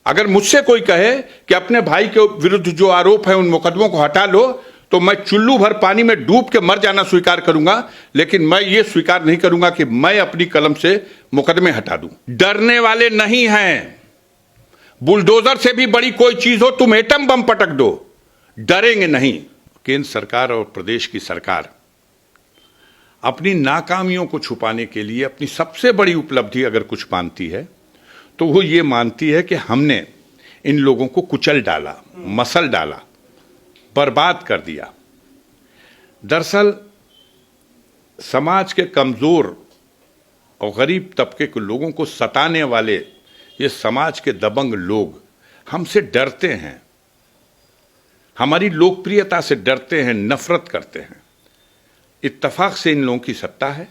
अगर मुझसे कोई कहे कि अपने भाई के विरुद्ध जो आरोप है उन मुकदमों को हटा लो, तो मैं चुल्लू भर पानी में डूब के मर जाना स्वीकार करूंगा, लेकिन मैं ये स्वीकार नहीं करूंगा कि मैं अपनी कलम से मुकदमे हटा दूं। डरने वाले नहीं हैं। बुलडोजर से भी बड़ी कोई चीज हो, तुम एटम बम पटक दो, डरेंगे नहीं। केंद्र सरकार और प्रदेश की सरकार अपनी नाकामियों को छुपाने के लिए अपनी सबसे बड़ी उपलब्धि अगर कुछ मानती है तो वो ये मानती है कि हमने इन लोगों को कुचल डाला, मसल डाला, बर्बाद कर दिया। दरअसल समाज के कमजोर और गरीब तबके के लोगों को सताने वाले ये समाज के दबंग लोग हमसे डरते हैं, हमारी लोकप्रियता से डरते हैं, नफरत करते हैं। इत्तेफाक से इन लोगों की सत्ता है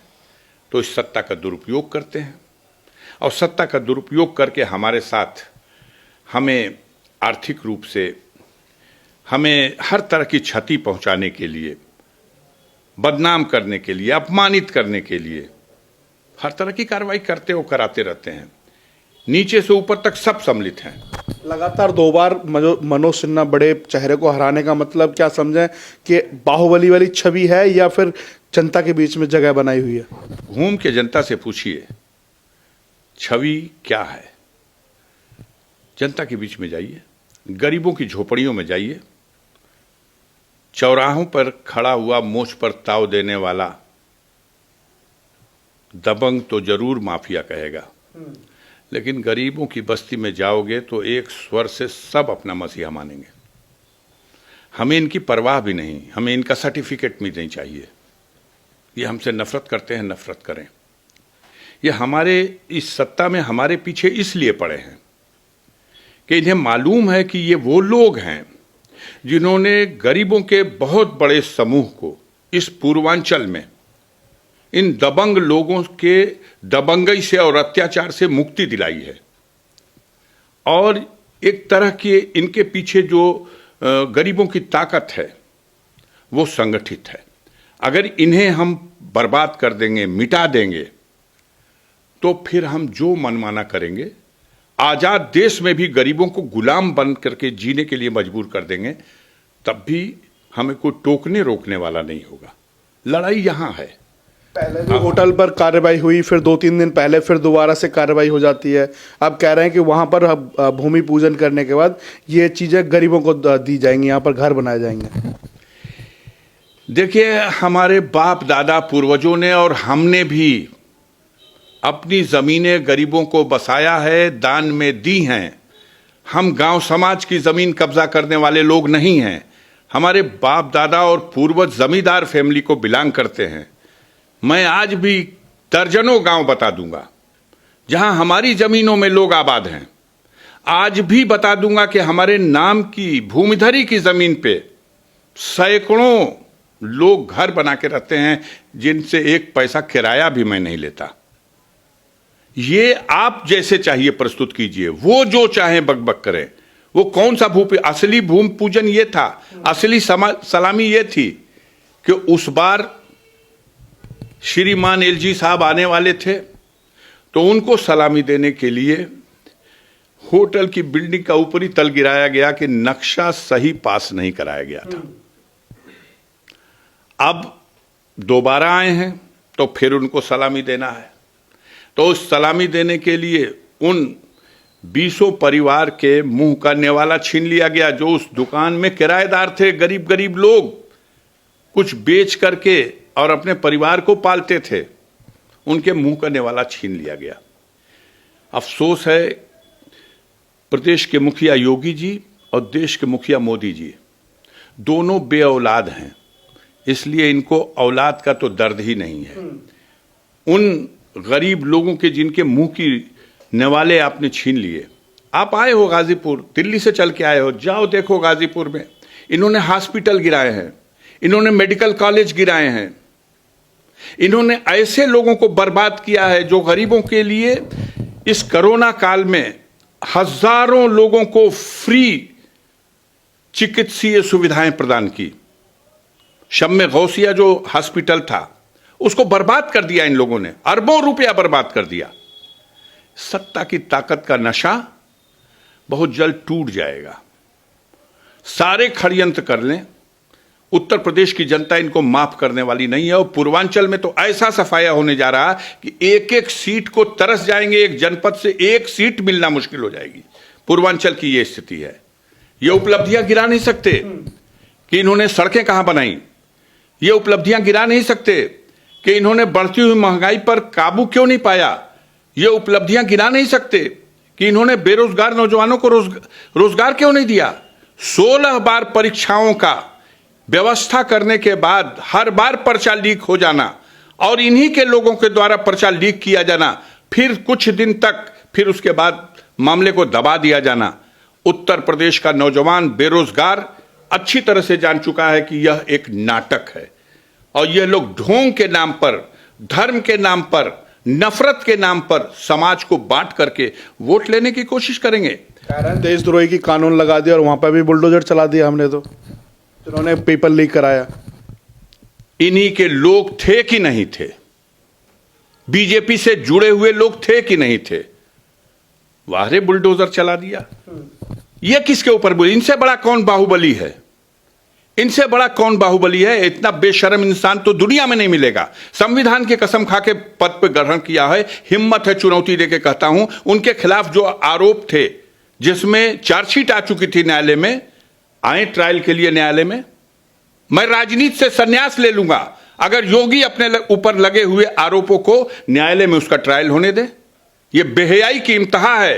तो इस सत्ता का दुरुपयोग करते हैं, और सत्ता का दुरुपयोग करके हमारे साथ हमें आर्थिक रूप से हमें हर तरह की क्षति पहुंचाने के लिए, बदनाम करने के लिए, अपमानित करने के लिए हर तरह की कार्रवाई करते और कराते रहते हैं। नीचे से ऊपर तक सब सम्मिलित हैं। लगातार 2 बार मनोज सिन्हा बड़े चेहरे को हराने का मतलब क्या समझें कि बाहुबली वाली छवि है या फिर जनता के बीच में जगह बनाई हुई है? घूम के जनता से पूछिए छवि क्या है। जनता के बीच में जाइए, गरीबों की झोपड़ियों में जाइए, चौराहों पर खड़ा हुआ मोछ पर ताव देने वाला दबंग तो जरूर माफिया कहेगा, लेकिन गरीबों की बस्ती में जाओगे तो एक स्वर से सब अपना मसीहा मानेंगे। हमें इनकी परवाह भी नहीं, हमें इनका सर्टिफिकेट भी नहीं चाहिए। ये हमसे नफरत करते हैं, नफरत करें। ये हमारे इस सत्ता में हमारे पीछे इसलिए पड़े हैं कि इन्हें मालूम है कि ये वो लोग हैं जिन्होंने गरीबों के बहुत बड़े समूह को इस पूर्वांचल में इन दबंग लोगों के दबंगई से और अत्याचार से मुक्ति दिलाई है। और एक तरह की इनके पीछे जो गरीबों की ताकत है वो संगठित है। अगर इन्हें हम बर्बाद कर देंगे, मिटा देंगे, तो फिर हम जो मनमाना करेंगे, आजाद देश में भी गरीबों को गुलाम बन करके जीने के लिए मजबूर कर देंगे, तब भी हमें कोई टोकने रोकने वाला नहीं होगा। लड़ाई यहां है। पहले जो होटल पर कार्रवाई हुई, फिर 2-3 दिन पहले फिर दोबारा से कार्रवाई हो जाती है। अब कह रहे हैं कि वहां पर भूमि पूजन करने के बाद ये चीजें गरीबों को दी जाएंगी, यहाँ पर घर बनाए जाएंगे। देखिए, हमारे बाप दादा पूर्वजों ने और हमने भी अपनी जमीनें गरीबों को बसाया है, दान में दी हैं। हम गांव समाज की जमीन कब्जा करने वाले लोग नहीं हैं। हमारे बाप दादा और पूर्वज जमींदार फैमिली को बिलोंग करते हैं। मैं आज भी दर्जनों गांव बता दूंगा जहां हमारी जमीनों में लोग आबाद हैं। आज भी बता दूंगा कि हमारे नाम की भूमिधरी की जमीन पे सैकड़ों लोग घर बना के रहते हैं, जिनसे एक पैसा किराया भी मैं नहीं लेता। ये आप जैसे चाहिए प्रस्तुत कीजिए, वो जो चाहे बकबक करें। वो कौन सा असली भूमि पूजन ये था, असली सलामी ये थी कि उस बार श्रीमान एलजी साहब आने वाले थे, तो उनको सलामी देने के लिए होटल की बिल्डिंग का ऊपरी तल गिराया गया कि नक्शा सही पास नहीं कराया गया था। अब दोबारा आए हैं तो फिर उनको सलामी देना है। तो उस सलामी देने के लिए उन 20 परिवार के मुंह का नेवाला छीन लिया गया, जो उस दुकान में किराएदार थे। गरीब गरीब लोग कुछ बेच करके और अपने परिवार को पालते थे, उनके मुंह का नेवाला छीन लिया गया। अफसोस है, प्रदेश के मुखिया योगी जी और देश के मुखिया मोदी जी दोनों बेऔलाद हैं, इसलिए इनको औलाद का तो दर्द ही नहीं है। उन गरीब लोगों के जिनके मुंह की नेवाले आपने छीन लिए। आप आए हो गाजीपुर, दिल्ली से चल के आए हो, जाओ देखो गाजीपुर में इन्होंने हॉस्पिटल गिराए हैं, इन्होंने मेडिकल कॉलेज गिराए हैं, इन्होंने ऐसे लोगों को बर्बाद किया है जो गरीबों के लिए इस कोरोना काल में हजारों लोगों को फ्री चिकित्सीय सुविधाएं प्रदान की। शम्मे गौसिया जो हॉस्पिटल था उसको बर्बाद कर दिया इन लोगों ने, अरबों रुपया बर्बाद कर दिया। सत्ता की ताकत का नशा बहुत जल्द टूट जाएगा। सारे षड्यंत्र कर लें, उत्तर प्रदेश की जनता इनको माफ करने वाली नहीं है। और पूर्वांचल में तो ऐसा सफाया होने जा रहा कि एक एक सीट को तरस जाएंगे, एक जनपद से एक सीट मिलना मुश्किल हो जाएगी। पूर्वांचल की यह स्थिति है। ये उपलब्धियां गिरा नहीं सकते कि इन्होंने सड़कें कहां बनाई, ये उपलब्धियां गिरा नहीं सकते कि इन्होंने बढ़ती हुई महंगाई पर काबू क्यों नहीं पाया, ये उपलब्धियां गिरा नहीं सकते कि इन्होंने बेरोजगार नौजवानों को रोजगार क्यों नहीं दिया। 16 बार परीक्षाओं का व्यवस्था करने के बाद हर बार पर्चा लीक हो जाना और इन्हीं के लोगों के द्वारा पर्चा लीक किया जाना, फिर कुछ दिन तक, फिर उसके बाद मामले को दबा दिया जाना। उत्तर प्रदेश का नौजवान बेरोजगार अच्छी तरह से जान चुका है कि यह एक नाटक है और यह लोग ढोंग के नाम पर, धर्म के नाम पर, नफरत के नाम पर समाज को बांट करके वोट लेने की कोशिश करेंगे। कह रहे हैं देशद्रोही की कानून लगा दिया और वहां पर भी बुलडोजर चला दिया हमने, तो जिन्होंने पेपर लीक कराया इन्हीं के लोग थे कि नहीं थे, बीजेपी से जुड़े हुए लोग थे कि नहीं थे। वाहरे बुलडोजर चला दिया। यह किसके ऊपर बोली? इनसे बड़ा कौन बाहुबली है? इनसे बड़ा कौन बाहुबली है? इतना बेशर्म इंसान तो दुनिया में नहीं मिलेगा। संविधान की कसम खा के पद पर ग्रहण किया है। हिम्मत है, चुनौती देके कहता हूं, उनके खिलाफ जो आरोप थे, जिसमें चार्जशीट आ चुकी थी न्यायालय में, आए ट्रायल के लिए न्यायालय में। मैं राजनीति से संन्यास ले लूंगा अगर योगी अपने ऊपर लगे हुए आरोपों को न्यायालय में उसका ट्रायल होने दे। यह बेहयाई की इंतहा है।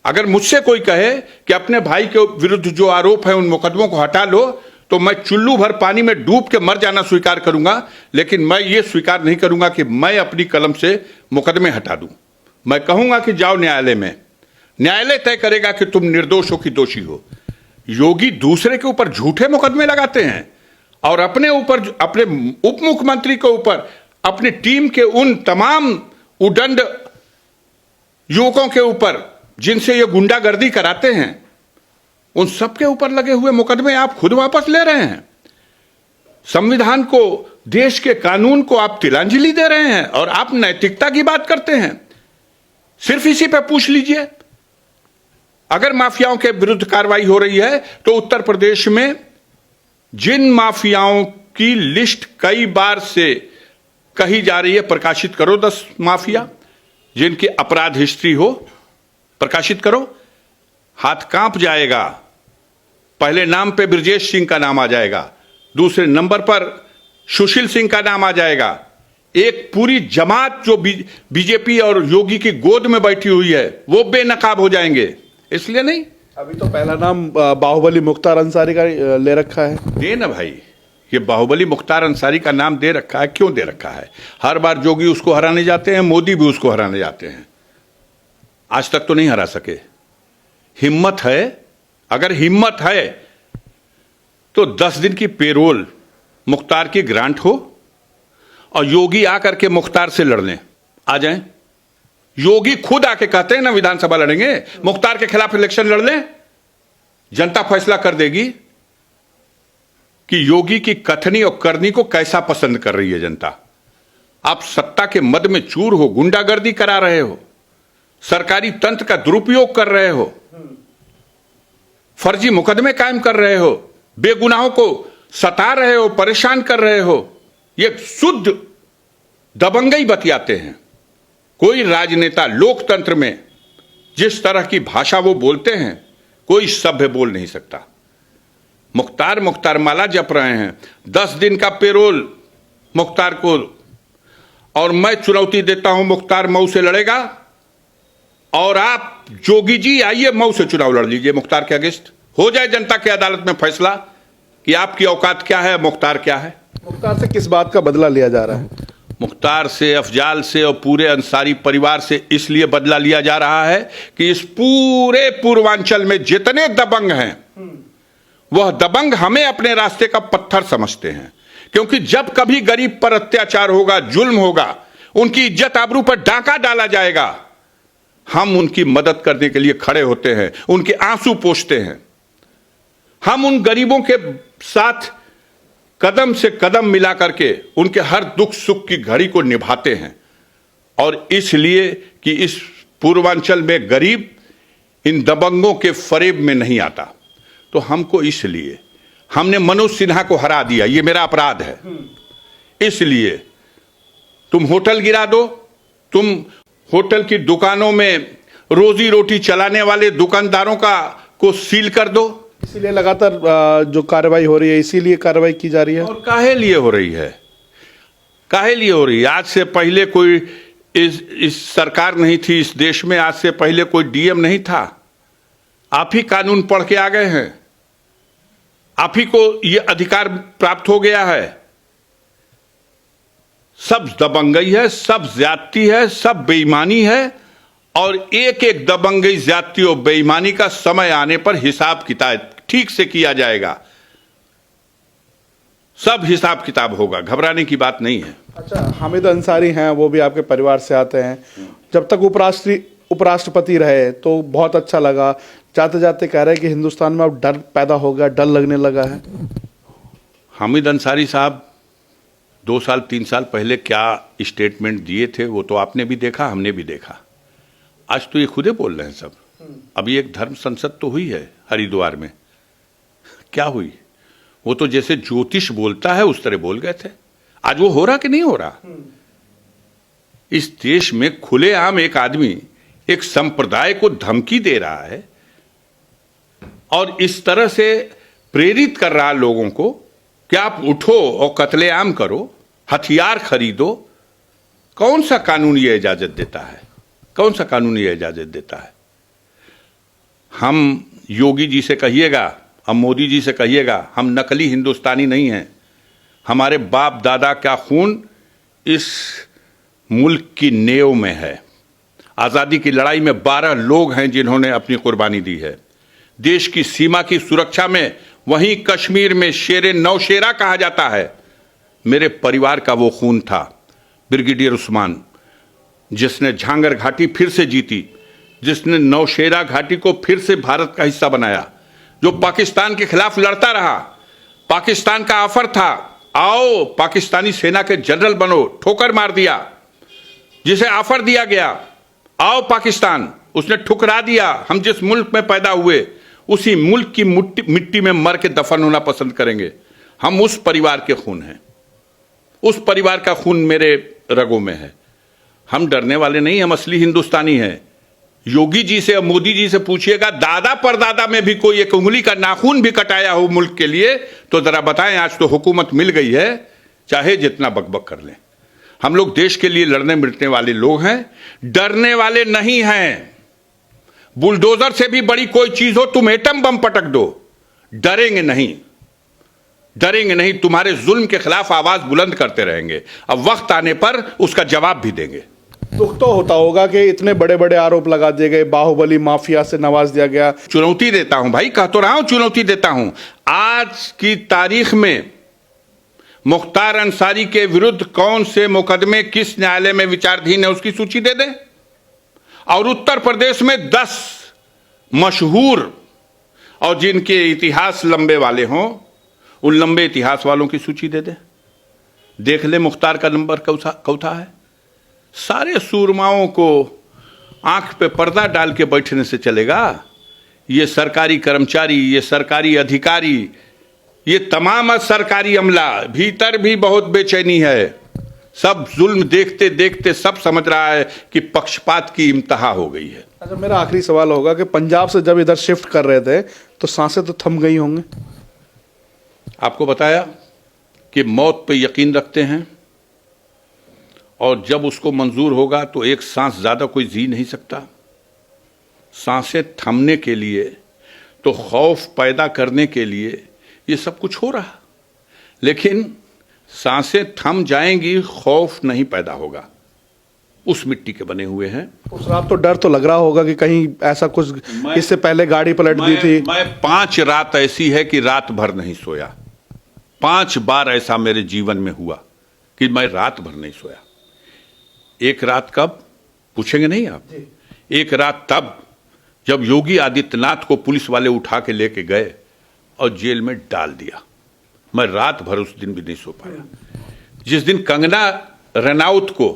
अगर मुझसे कोई कहे कि अपने भाई के विरुद्ध जो आरोप है उन मुकदमों को हटा लो, तो मैं चुल्लू भर पानी में डूब के मर जाना स्वीकार करूंगा, लेकिन मैं ये स्वीकार नहीं करूंगा कि मैं अपनी कलम से मुकदमे हटा दूं। मैं कहूंगा कि जाओ न्यायालय में, न्यायालय तय करेगा कि तुम निर्दोष हो कि दोषी हो। योगी दूसरे के ऊपर झूठे मुकदमे लगाते हैं और अपने ऊपर, अपने उप मुख्यमंत्री के ऊपर, अपनी टीम के उन तमाम उदंड युवकों के ऊपर जिनसे ये गुंडागर्दी कराते हैं, उन सबके ऊपर लगे हुए मुकदमे आप खुद वापस ले रहे हैं। संविधान को, देश के कानून को आप तिलांजलि दे रहे हैं और आप नैतिकता की बात करते हैं। सिर्फ इसी पे पूछ लीजिए, अगर माफियाओं के विरुद्ध कार्रवाई हो रही है तो उत्तर प्रदेश में जिन माफियाओं की लिस्ट कई बार से कही जा रही है, प्रकाशित करो 10 माफिया जिनकी अपराध हिस्ट्री हो, प्रकाशित करो। हाथ कांप जाएगा। पहले नाम पे ब्रजेश सिंह का नाम आ जाएगा, दूसरे नंबर पर सुशील सिंह का नाम आ जाएगा। एक पूरी जमात जो बीजेपी और योगी की गोद में बैठी हुई है वो बेनकाब हो जाएंगे। इसलिए नहीं, अभी तो पहला नाम बाहुबली मुख्तार अंसारी का ले रखा है। दे ना भाई, ये बाहुबली मुख्तार अंसारी का नाम दे रखा है। क्यों दे रखा है? हर बार जोगी उसको हराने जाते हैं, मोदी भी उसको हराने जाते हैं, आज तक तो नहीं हरा सके। हिम्मत है, अगर हिम्मत है तो 10 दिन की पेरोल मुख्तार की ग्रांट हो और योगी आकर के मुख्तार से लड़ लें, आ जाएं। योगी खुद आके कहते हैं ना विधानसभा लड़ेंगे, मुख्तार के खिलाफ इलेक्शन लड़ लें, जनता फैसला कर देगी कि योगी की कथनी और करनी को कैसा पसंद कर रही है जनता। आप सत्ता के मद में चूर हो, गुंडागर्दी करा रहे हो, सरकारी तंत्र का दुरुपयोग कर रहे हो, फर्जी मुकदमे कायम कर रहे हो, बेगुनाहों को सता रहे हो, परेशान कर रहे हो। ये शुद्ध दबंगई बतियाते हैं। कोई राजनेता लोकतंत्र में जिस तरह की भाषा वो बोलते हैं कोई सभ्य बोल नहीं सकता। मुख्तार मुख्तार माला जप रहे हैं, 10 दिन का पेरोल मुख्तार को, और मैं चुनौती देता हूं मुख्तार मऊ से लड़ेगा और आप जोगी जी आइए मऊ से चुनाव लड़ लीजिए मुख्तार के अगेंस्ट, हो जाए जनता की अदालत में फैसला कि आपकी औकात क्या है, मुख्तार क्या है। मुख्तार से किस बात का बदला लिया जा रहा है? मुख्तार से, अफजाल से और पूरे अंसारी परिवार से इसलिए बदला लिया जा रहा है कि इस पूरे पूर्वांचल में जितने दबंग हैं वह दबंग हमें अपने रास्ते का पत्थर समझते हैं। क्योंकि जब कभी गरीब पर अत्याचार होगा, जुल्म होगा, उनकी इज्जत आबरू पर डाका डाला जाएगा, हम उनकी मदद करने के लिए खड़े होते हैं, उनके आंसू पोंछते हैं। हम उन गरीबों के साथ कदम से कदम मिला करके उनके हर दुख सुख की घड़ी को निभाते हैं। और इसलिए कि इस पूर्वांचल में गरीब इन दबंगों के फरेब में नहीं आता। तो हमको इसलिए हमने मनोज सिन्हा को हरा दिया, ये मेरा अपराध है। इसलिए तुम होटल गिरा दो, तुम होटल की दुकानों में रोजी रोटी चलाने वाले दुकानदारों को सील कर दो। इसीलिए लगातार जो कार्रवाई हो रही है, इसीलिए कार्रवाई की जा रही है। और काहे लिए हो रही है, काहे लिए हो रही है? आज से पहले कोई इस सरकार नहीं थी इस देश में, आज से पहले कोई डीएम नहीं था। आप ही कानून पढ़ के आ गए हैं, आप ही को यह अधिकार प्राप्त हो गया है। सब दबंगई है, सब ज्यादती है, सब बेईमानी है। और एक एक दबंगई, ज्यादती और बेईमानी का समय आने पर हिसाब किताब ठीक से किया जाएगा। सब हिसाब किताब होगा, घबराने की बात नहीं है। अच्छा, हामिद अंसारी हैं, वो भी आपके परिवार से आते हैं। जब तक उपराष्ट्रपति रहे तो बहुत अच्छा लगा, जाते जाते कह रहे हैं कि हिंदुस्तान में अब डर पैदा हो गया, डर लगने लगा है। हामिद अंसारी साहब 2 साल 3 साल पहले क्या स्टेटमेंट दिए थे वो तो आपने भी देखा, हमने भी देखा। आज तो ये खुदे बोल रहे हैं सब। अभी एक धर्म संसद तो हुई है हरिद्वार में, क्या हुई? वो तो जैसे ज्योतिष बोलता है उस तरह बोल गए थे। आज वो हो रहा कि नहीं हो रहा? इस देश में खुलेआम एक आदमी एक संप्रदाय को धमकी दे रहा है और इस तरह से प्रेरित कर रहा है लोगों को कि आप उठो और कत्लेआम करो, हथियार खरीदो। कौन सा कानून ये इजाजत देता है? कौन सा कानून ये इजाजत देता है? हम योगी जी से कहिएगा, हम मोदी जी से कहिएगा, हम नकली हिंदुस्तानी नहीं हैं। हमारे बाप दादा का खून इस मुल्क की नेव में है। आज़ादी की लड़ाई में 12 लोग हैं जिन्होंने अपनी कुर्बानी दी है। देश की सीमा की सुरक्षा में, वहीं कश्मीर में शेरे नौशेरा कहा जाता है, मेरे परिवार का वो खून था। ब्रिगेडियर उस्मान, जिसने झांगर घाटी फिर से जीती, जिसने नौशेरा घाटी को फिर से भारत का हिस्सा बनाया, जो पाकिस्तान के खिलाफ लड़ता रहा। पाकिस्तान का ऑफर था, आओ पाकिस्तानी सेना के जनरल बनो, ठोकर मार दिया। जिसे ऑफर दिया गया, आओ पाकिस्तान, उसने ठुकरा दिया। हम जिस मुल्क में पैदा हुए उसी मुल्क की मिट्टी में मर के दफन होना पसंद करेंगे। हम उस परिवार के खून हैं, उस परिवार का खून मेरे रगों में है। हम डरने वाले नहीं, हम असली हिंदुस्तानी हैं। योगी जी से और मोदी जी से पूछिएगा, दादा परदादा में भी कोई एक उंगली का नाखून भी कटाया हो मुल्क के लिए तो जरा बताएं। आज तो हुकूमत मिल गई है, चाहे जितना बकबक कर लें। हम लोग देश के लिए लड़ने मिटने वाले लोग हैं, डरने वाले नहीं हैं। बुलडोजर से भी बड़ी कोई चीज हो, तुम एटम बम पटक दो, डरेंगे नहीं, डरेंगे नहीं। तुम्हारे जुल्म के खिलाफ आवाज बुलंद करते रहेंगे। अब वक्त आने पर उसका जवाब भी देंगे। दुख तो होता होगा कि इतने बड़े बड़े आरोप लगा दिए गए, बाहुबली माफिया से नवाज दिया गया। चुनौती देता हूं भाई, कह तो रहा हूं चुनौती देता हूं। आज की तारीख में मुख्तार अंसारी के विरुद्ध कौन से मुकदमे किस न्यायालय में विचाराधीन है उसकी सूची दे दे। और उत्तर प्रदेश में 10 मशहूर और जिनके इतिहास लंबे वाले हों, उन लंबे इतिहास वालों की सूची दे दे। देख ले मुख्तार का नंबर कौथा है। सारे सूरमाओं को आंख पे पर्दा डाल के बैठने से चलेगा? ये सरकारी कर्मचारी, ये सरकारी अधिकारी, ये तमाम सरकारी अमला, भीतर भी बहुत बेचैनी है। सब जुल्म देखते देखते सब समझ रहा है कि पक्षपात की इम्तहा हो गई है। अच्छा, मेरा आखिरी सवाल होगा कि पंजाब से जब इधर शिफ्ट कर रहे थे तो सांसें तो थम गई होंगी। आपको बताया कि मौत पे यकीन रखते हैं और जब उसको मंजूर होगा तो एक सांस ज्यादा कोई जी नहीं सकता। सांसें थमने के लिए तो खौफ पैदा करने के लिए ये सब कुछ हो रहा, लेकिन सांसें थम जाएंगी, खौफ नहीं पैदा होगा। उस मिट्टी के बने हुए हैं। उस रात तो डर तो लग रहा होगा कि कहीं ऐसा कुछ, इससे पहले गाड़ी पलट दी थी। मैं 5 रात ऐसी है कि रात भर नहीं सोया। 5 बार ऐसा मेरे जीवन में हुआ कि मैं रात भर नहीं सोया। एक रात कब पूछेंगे नहीं आप? एक रात तब जब योगी आदित्यनाथ को पुलिस वाले उठा के लेके गए और जेल में डाल दिया। मैं रात भर उस दिन भी नहीं सो पाया। जिस दिन कंगना रनौत को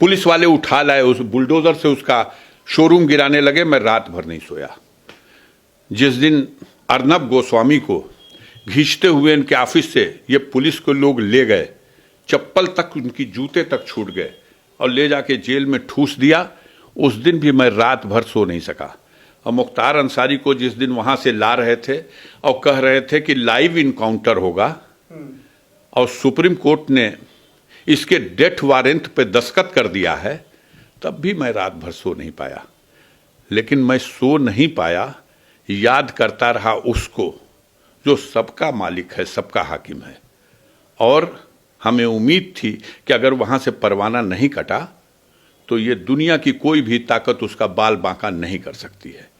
पुलिस वाले उठा लाए, उस बुलडोजर से उसका शोरूम गिराने लगे, मैं रात भर नहीं सोया। जिस दिन अर्नब गोस्वामी को घींचते हुए इनके ऑफिस से ये पुलिस को लोग ले गए, चप्पल तक, उनकी जूते तक छूट गए और ले जाके जेल में ठूस दिया, उस दिन भी मैं रात भर सो नहीं सका। और मुख्तार अंसारी को जिस दिन वहां से ला रहे थे और कह रहे थे कि लाइव इनकाउंटर होगा और सुप्रीम कोर्ट ने इसके डेथ वारंट पे दस्तखत कर दिया है, तब भी मैं रात भर सो नहीं पाया। लेकिन मैं सो नहीं पाया, याद करता रहा उसको जो सबका मालिक है, सबका हाकिम है। और हमें उम्मीद थी कि अगर वहां से परवाना नहीं कटा तो ये दुनिया की कोई भी ताकत उसका बाल बांका नहीं कर सकती है।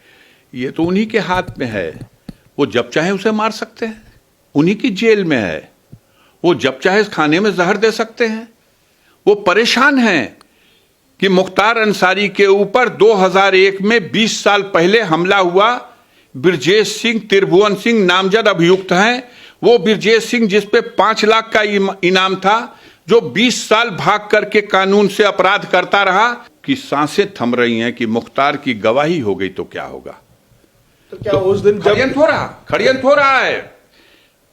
ये तो उन्हीं के हाथ में है, वो जब चाहे उसे मार सकते हैं, उन्हीं की जेल में है, वो जब चाहे खाने में जहर दे सकते हैं। वो परेशान हैं कि मुख्तार अंसारी के ऊपर 2001 में 20 साल पहले हमला हुआ, ब्रजेश सिंह, त्रिभुवन सिंह नामजद अभियुक्त हैं। वो ब्रजेश सिंह जिस पे 5 लाख का इनाम था, जो 20 साल भाग करके कानून से अपराध करता रहा, कि सांसें थम रही हैं कि मुख्तार की गवाही हो गई तो क्या होगा। तो क्या उस दिन जब खड़ियंत हो रहा है,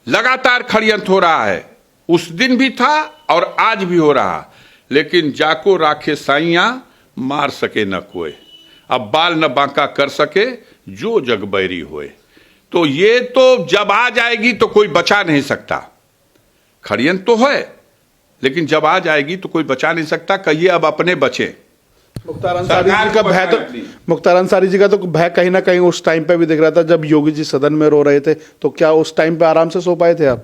लगातार खड़ियंत हो रहा है। उस दिन भी था और आज भी हो रहा। लेकिन जाको राखे साइयां, मार सके न कोई, अब बाल न बांका कर सके जो जग बैरी होए। तो ये तो जब आ जाएगी तो कोई बचा नहीं सकता। खड़ियंत तो है, लेकिन जब आ जाएगी तो कोई बचा नहीं सकता। कहिए अब अपने बचे। मुख्तार अंसारी जी का भय, तो मुख्तार अंसारी जी का तो भय कहीं ना कहीं उस टाइम पे भी दिख रहा था जब योगी जी सदन में रो रहे थे। तो क्या उस टाइम पे आराम से सो पाए थे आप?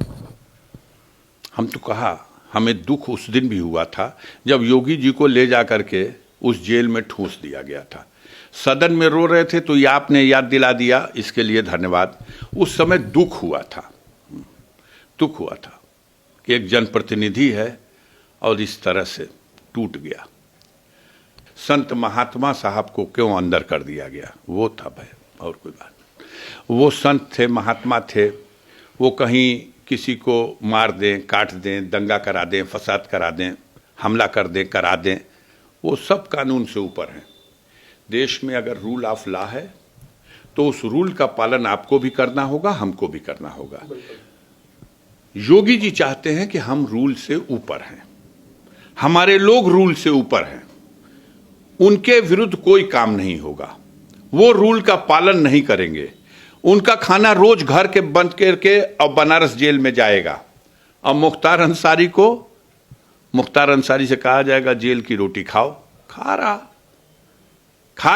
हम तो कहा, हमें दुख उस दिन भी हुआ था जब योगी जी को ले जा करके उस जेल में ठूस दिया गया था। सदन में रो रहे थे तो ये आपने याद दिला दिया, इसके लिए धन्यवाद। उस समय दुख हुआ था कि एक जनप्रतिनिधि है और इस तरह से टूट गया। संत महात्मा साहब को क्यों अंदर कर दिया गया, वो था भय, और कोई बात नहीं। वो संत थे, महात्मा थे, वो कहीं किसी को मार दें, काट दें, दंगा करा दें, फसाद करा दें, हमला कर दें, करा दें, वो सब कानून से ऊपर हैं। देश में अगर रूल ऑफ लॉ है तो उस रूल का पालन आपको भी करना होगा, हमको भी करना होगा। योगी जी चाहते हैं कि हम रूल से ऊपर हैं, हमारे लोग रूल से ऊपर हैं, उनके विरुद्ध कोई काम नहीं होगा, वो रूल का पालन नहीं करेंगे। उनका खाना रोज घर के बंद करके और बनारस जेल में जाएगा। अब मुख्तार अंसारी से कहा जाएगा जेल की रोटी खाओ, खा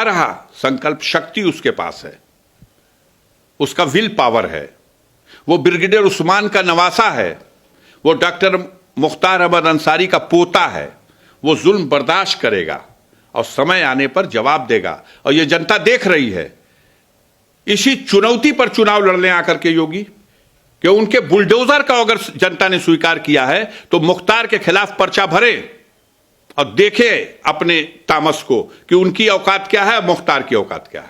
रहा। संकल्प शक्ति उसके पास है, उसका विल पावर है, वो ब्रिगेडियर उस्मान का नवासा है, वो डॉक्टर मुख्तार अहमद अंसारी का पोता है। वो जुल्म बर्दाश्त करेगा और समय आने पर जवाब देगा। और ये जनता देख रही है। इसी चुनौती पर चुनाव लड़ने आकर के योगी, कि उनके बुलडोजर का अगर जनता ने स्वीकार किया है तो मुख्तार के खिलाफ पर्चा भरे और देखे अपने तामस को कि उनकी औकात क्या है, मुख्तार की औकात क्या है।